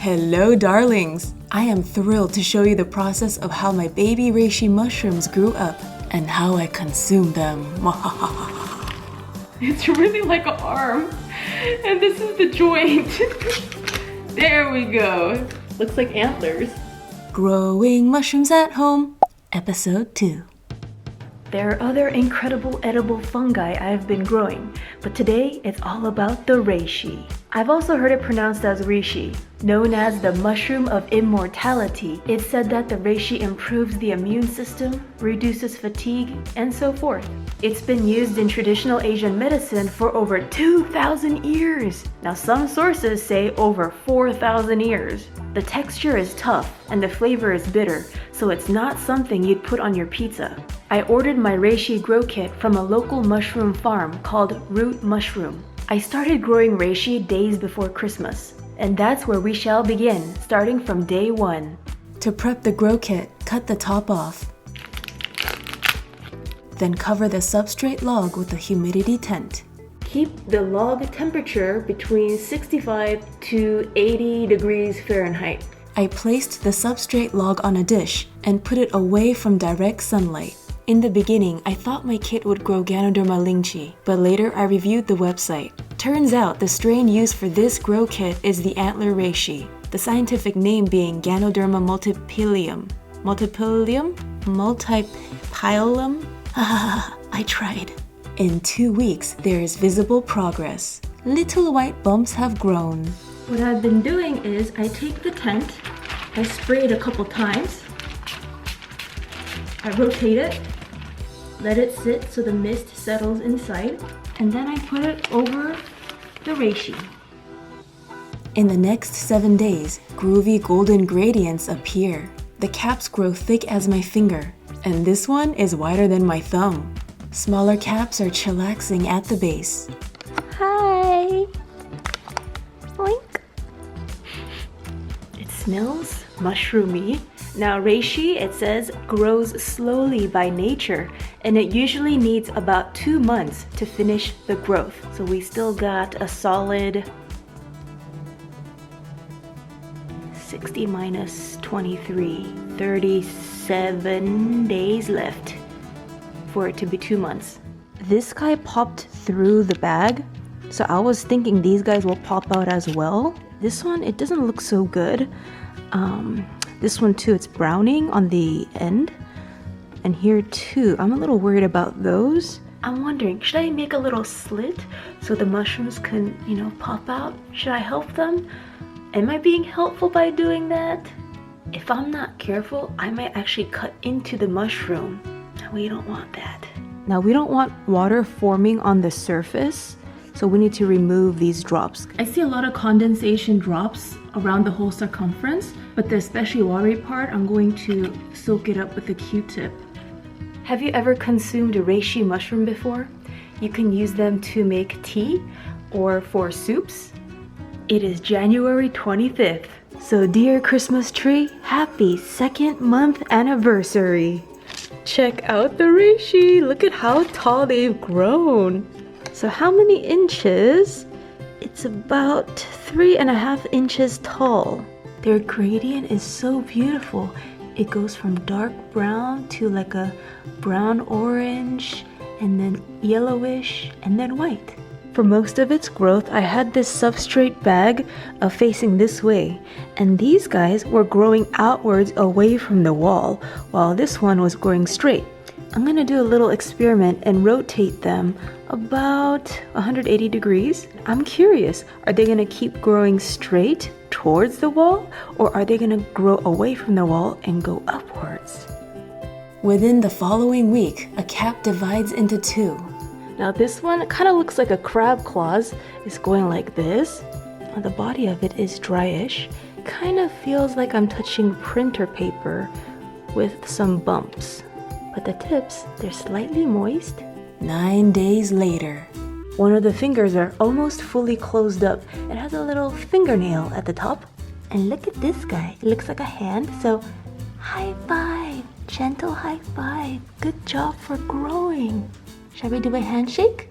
Hello, darlings! I am thrilled to show you the process of how my baby reishi mushrooms grew up and how I consumed them. It's really like an arm, and this is the joint. There we go. Looks like antlers. Growing mushrooms at home, episode 2. There are other incredible edible fungi I've been growing, but today it's all about the reishi. I've also heard it pronounced as reishi. Known as the mushroom of immortality, it's said that the reishi improves the immune system, reduces fatigue, and so forth. It's been used in traditional Asian medicine for over 2,000 years. Now some sources say over 4,000 years. The texture is tough and the flavor is bitter, so it's not something you'd put on your pizza. I ordered my reishi grow kit from a local mushroom farm called Root Mushroom. I started growing reishi days before Christmas, and that's where we shall begin, starting from day 1. To prep the grow kit, cut the top off. Then cover the substrate log with a humidity tent. Keep the log temperature between 65 to 80 degrees Fahrenheit. I placed the substrate log on a dish and put it away from direct sunlight. In the beginning, I thought my kit would grow Ganoderma Lingzhi, but later I reviewed the website. Turns out the strain used for this grow kit is the Antler Reishi, the scientific name being Ganoderma multipilium. Multipilium? Multipilium? I tried. In 2 weeks, there is visible progress. Little white bumps have grown. What I've been doing is I take the tent, I spray it a couple times, I rotate it, let it sit so the mist settles inside, and then I put it over the reishi. In the next 7 days, groovy golden gradients appear. The caps grow thick as my finger, and this one is wider than my thumb. Smaller caps are chillaxing at the base. Hi! Oink! It smells mushroomy. Now reishi, it says, grows slowly by nature, and it usually needs about 2 months to finish the growth. So we still got a solid 60 minus 23, 37 days left for it to be 2 months. This guy popped through the bag, so I was thinking these guys will pop out as well. This one, it doesn't look so good. This one too, it's browning on the end. And here too, I'm a little worried about those. I'm wondering, should I make a little slit so the mushrooms can, pop out? Should I help them? Am I being helpful by doing that? If I'm not careful, I might actually cut into the mushroom. We don't want that. Now we don't want water forming on the surface, so we need to remove these drops. I see a lot of condensation drops around the whole circumference, but the especially watery part, I'm going to soak it up with a Q-tip. Have you ever consumed a reishi mushroom before? You can use them to make tea or for soups. It is January 25th, so dear Christmas tree, happy 2nd month anniversary. Check out the reishi, look at how tall they've grown. So how many inches? It's about 3.5 inches tall. Their gradient is so beautiful. It goes from dark brown to like a brown orange, and then yellowish, and then white. For most of its growth, I had this substrate bag facing this way, and these guys were growing outwards away from the wall, while this one was growing straight. I'm gonna do a little experiment and rotate them about 180 degrees. I'm curious, are they gonna keep growing straight towards the wall, or are they gonna grow away from the wall and go upwards? Within the following week, a cap divides into 2. Now this one kind of looks like a crab claws. It's going like this. The body of it is dryish. Kind of feels like I'm touching printer paper with some bumps. But the tips, they're slightly moist. 9 days later. One of the fingers are almost fully closed up. It has a little fingernail at the top. And look at this guy. It looks like a hand, so high five. Gentle high five. Good job for growing. Shall we do a handshake?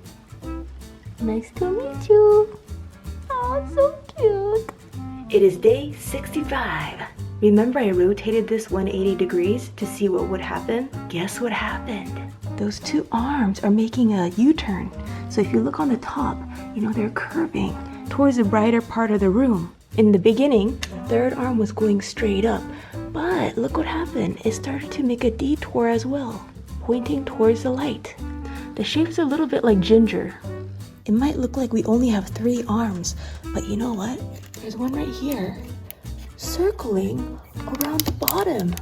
Nice to meet you. Oh, so cute. It is day 65. Remember I rotated this 180 degrees to see what would happen? Guess what happened? Those two arms are making a U-turn. So if you look on the top, they're curving towards the brighter part of the room. In the beginning, the third arm was going straight up, but look what happened. It started to make a detour as well, pointing towards the light. The shape's a little bit like ginger. It might look like we only have 3 arms, but you know what? There's one right here, circling around the bottom.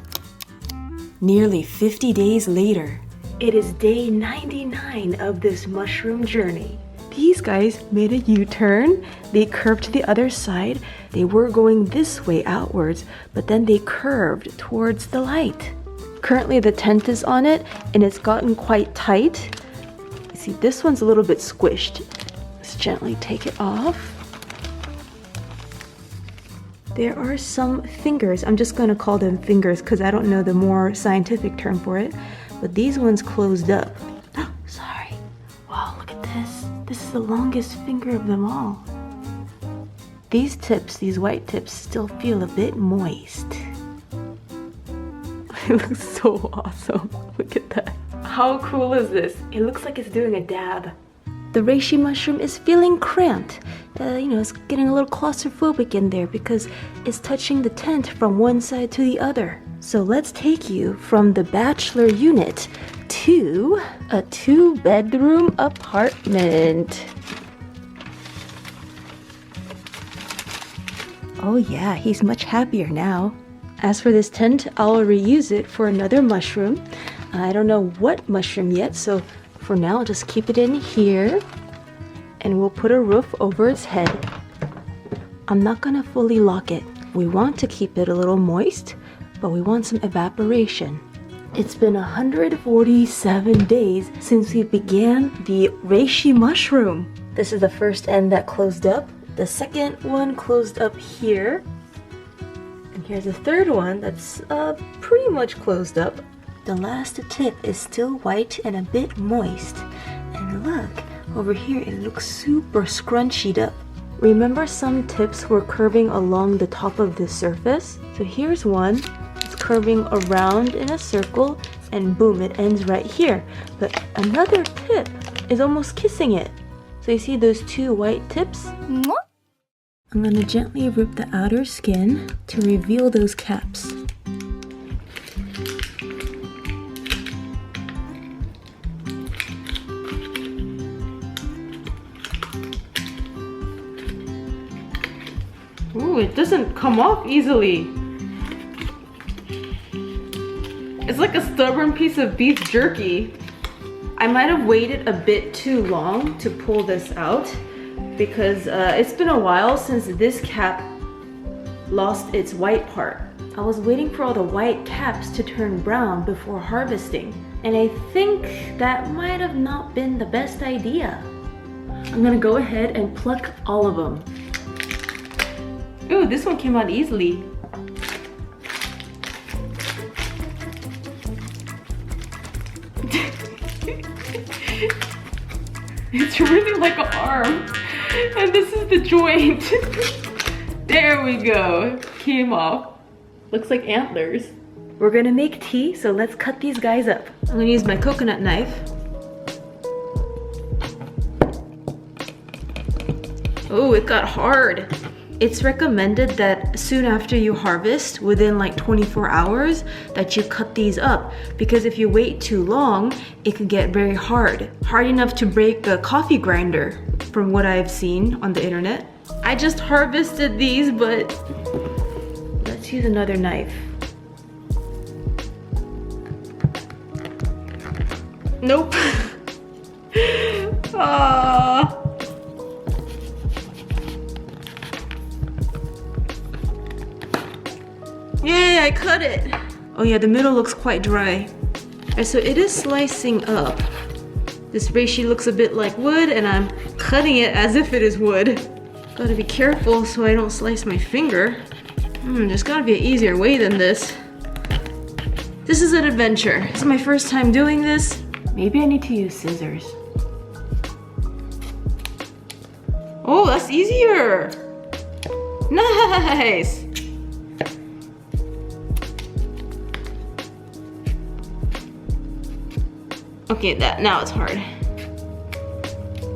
Nearly 50 days later, it is day 99 of this mushroom journey. These guys made a U-turn. They curved to the other side. They were going this way outwards, but then they curved towards the light. Currently the tent is on it and it's gotten quite tight. You see, this one's a little bit squished. Let's gently take it off. There are some fingers. I'm just gonna call them fingers because I don't know the more scientific term for it. But these ones closed up. Oh, sorry. Wow, look at this. This is the longest finger of them all. These tips, these white tips, still feel a bit moist. It looks so awesome. Look at that. How cool is this? It looks like it's doing a dab. The reishi mushroom is feeling cramped. It's getting a little claustrophobic in there because it's touching the tent from one side to the other. So let's take you from the bachelor unit to a 2-bedroom apartment. Oh yeah, he's much happier now. As for this tent, I'll reuse it for another mushroom. I don't know what mushroom yet, so for now I'll just keep it in here and we'll put a roof over its head. I'm not gonna fully lock it. We want to keep it a little moist, but we want some evaporation. It's been 147 days since we began the reishi mushroom. This is the first end that closed up. The second one closed up here. And here's the third one that's pretty much closed up. The last tip is still white and a bit moist. And look, over here it looks super scrunchied up. Remember some tips were curving along the top of the surface? So here's one. It's curving around in a circle and boom, it ends right here. But another tip is almost kissing it. So you see those 2 white tips? I'm gonna gently rip the outer skin to reveal those caps. Ooh, it doesn't come off easily. It's like a stubborn piece of beef jerky. I might have waited a bit too long to pull this out because it's been a while since this cap lost its white part. I was waiting for all the white caps to turn brown before harvesting, and I think that might have not been the best idea. I'm gonna go ahead and pluck all of them. Ooh, this one came out easily. It's really like an arm. And this is the joint. There we go. Came off. Looks like antlers. We're gonna make tea, so let's cut these guys up. I'm gonna use my coconut knife. Oh, it got hard. It's recommended that soon after you harvest, within like 24 hours, that you cut these up. Because if you wait too long, it could get very hard. Hard enough to break a coffee grinder, from what I've seen on the internet. I just harvested these, but let's use another knife. Nope. Ah. Yay, I cut it! Oh yeah, the middle looks quite dry. Alright, so it is slicing up. This reishi looks a bit like wood, and I'm cutting it as if it is wood. Gotta be careful so I don't slice my finger. There's gotta be an easier way than this. This is an adventure. This is my first time doing this. Maybe I need to use scissors. Oh, that's easier! Nice! Okay, now it's hard.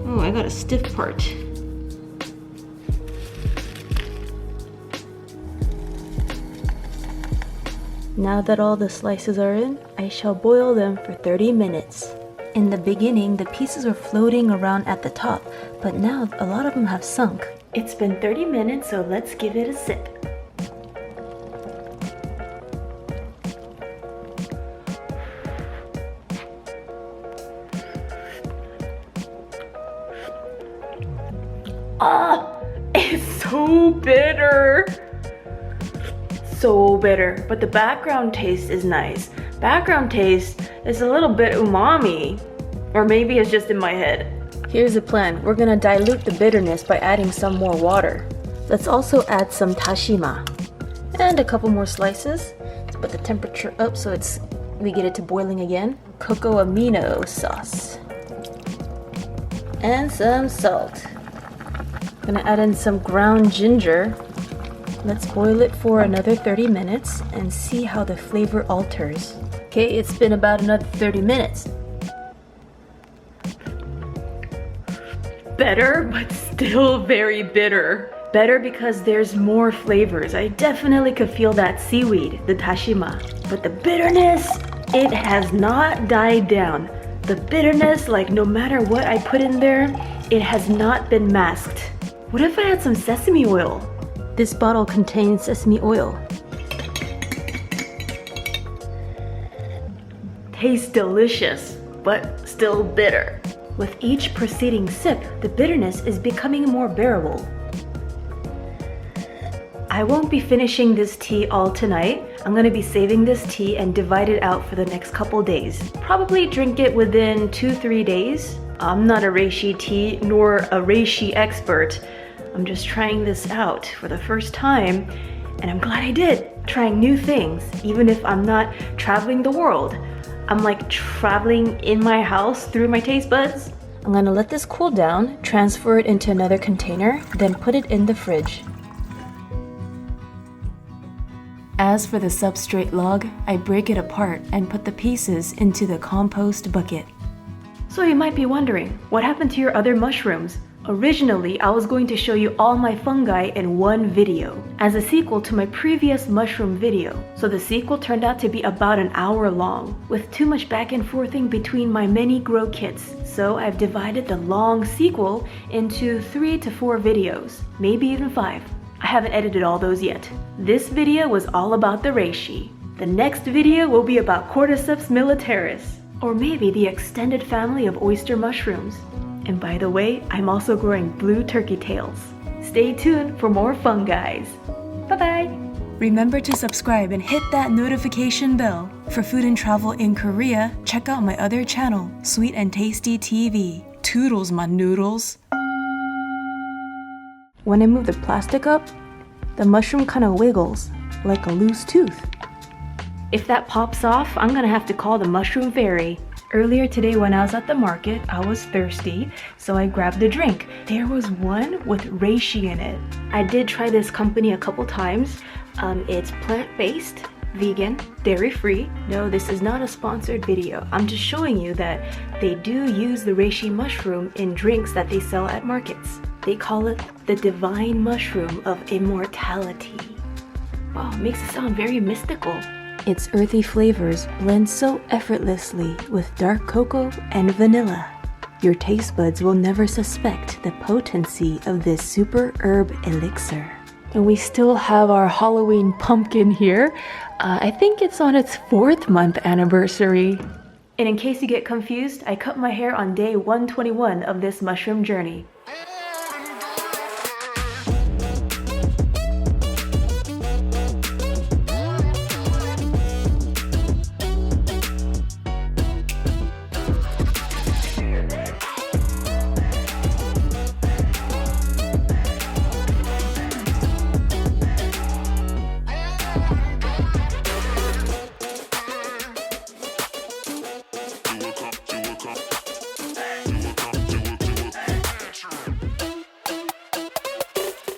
Oh, I got a stiff part. Now that all the slices are in, I shall boil them for 30 minutes. In the beginning, the pieces were floating around at the top, but now a lot of them have sunk. It's been 30 minutes, so let's give it a sip. Ah, it's so bitter. So bitter, but the background taste is nice. Background taste is a little bit umami, or maybe it's just in my head. Here's the plan. We're gonna dilute the bitterness by adding some more water. Let's also add some dasima and a couple more slices. Let's put the temperature up so we get it to boiling again. Cocoa amino sauce and some salt. Gonna add in some ground ginger. Let's boil it for another 30 minutes and see how the flavor alters. Okay, it's been about another 30 minutes. Better, but still very bitter. Better because there's more flavors. I definitely could feel that seaweed, the dasima. But the bitterness, it has not died down. The bitterness, like no matter what I put in there, it has not been masked. What if I had some sesame oil? This bottle contains sesame oil. Tastes delicious, but still bitter. With each preceding sip, the bitterness is becoming more bearable. I won't be finishing this tea all tonight. I'm gonna be saving this tea and divide it out for the next couple days. Probably drink it within 2-3 days. I'm not a reishi tea nor a reishi expert. I'm just trying this out for the first time, and I'm glad I did. Trying new things, even if I'm not traveling the world. I'm like traveling in my house through my taste buds. I'm gonna let this cool down, transfer it into another container, then put it in the fridge. As for the substrate log, I break it apart and put the pieces into the compost bucket. So you might be wondering, what happened to your other mushrooms? Originally, I was going to show you all my fungi in one video, as a sequel to my previous mushroom video. So the sequel turned out to be about an hour long, with too much back and forthing between my many grow kits. So I've divided the long sequel into 3 to 4 videos, maybe even 5. I haven't edited all those yet. This video was all about the reishi. The next video will be about Cordyceps militaris, or maybe the extended family of oyster mushrooms. And by the way, I'm also growing blue turkey tails. Stay tuned for more fun, guys. Bye-bye! Remember to subscribe and hit that notification bell. For food and travel in Korea, check out my other channel, Sweet and Tasty TV. Toodles, my noodles. When I move the plastic up, the mushroom kind of wiggles, like a loose tooth. If that pops off, I'm gonna have to call the mushroom fairy. Earlier today when I was at the market, I was thirsty, so I grabbed a drink. There was one with reishi in it. I did try this company a couple times. It's plant-based, vegan, dairy-free. No, this is not a sponsored video. I'm just showing you that they do use the reishi mushroom in drinks that they sell at markets. They call it the divine mushroom of immortality. Wow, it makes it sound very mystical. Its earthy flavors blend so effortlessly with dark cocoa and vanilla. Your taste buds will never suspect the potency of this super herb elixir. And we still have our Halloween pumpkin here. I think it's on its 4th month anniversary. And in case you get confused, I cut my hair on day 121 of this mushroom journey.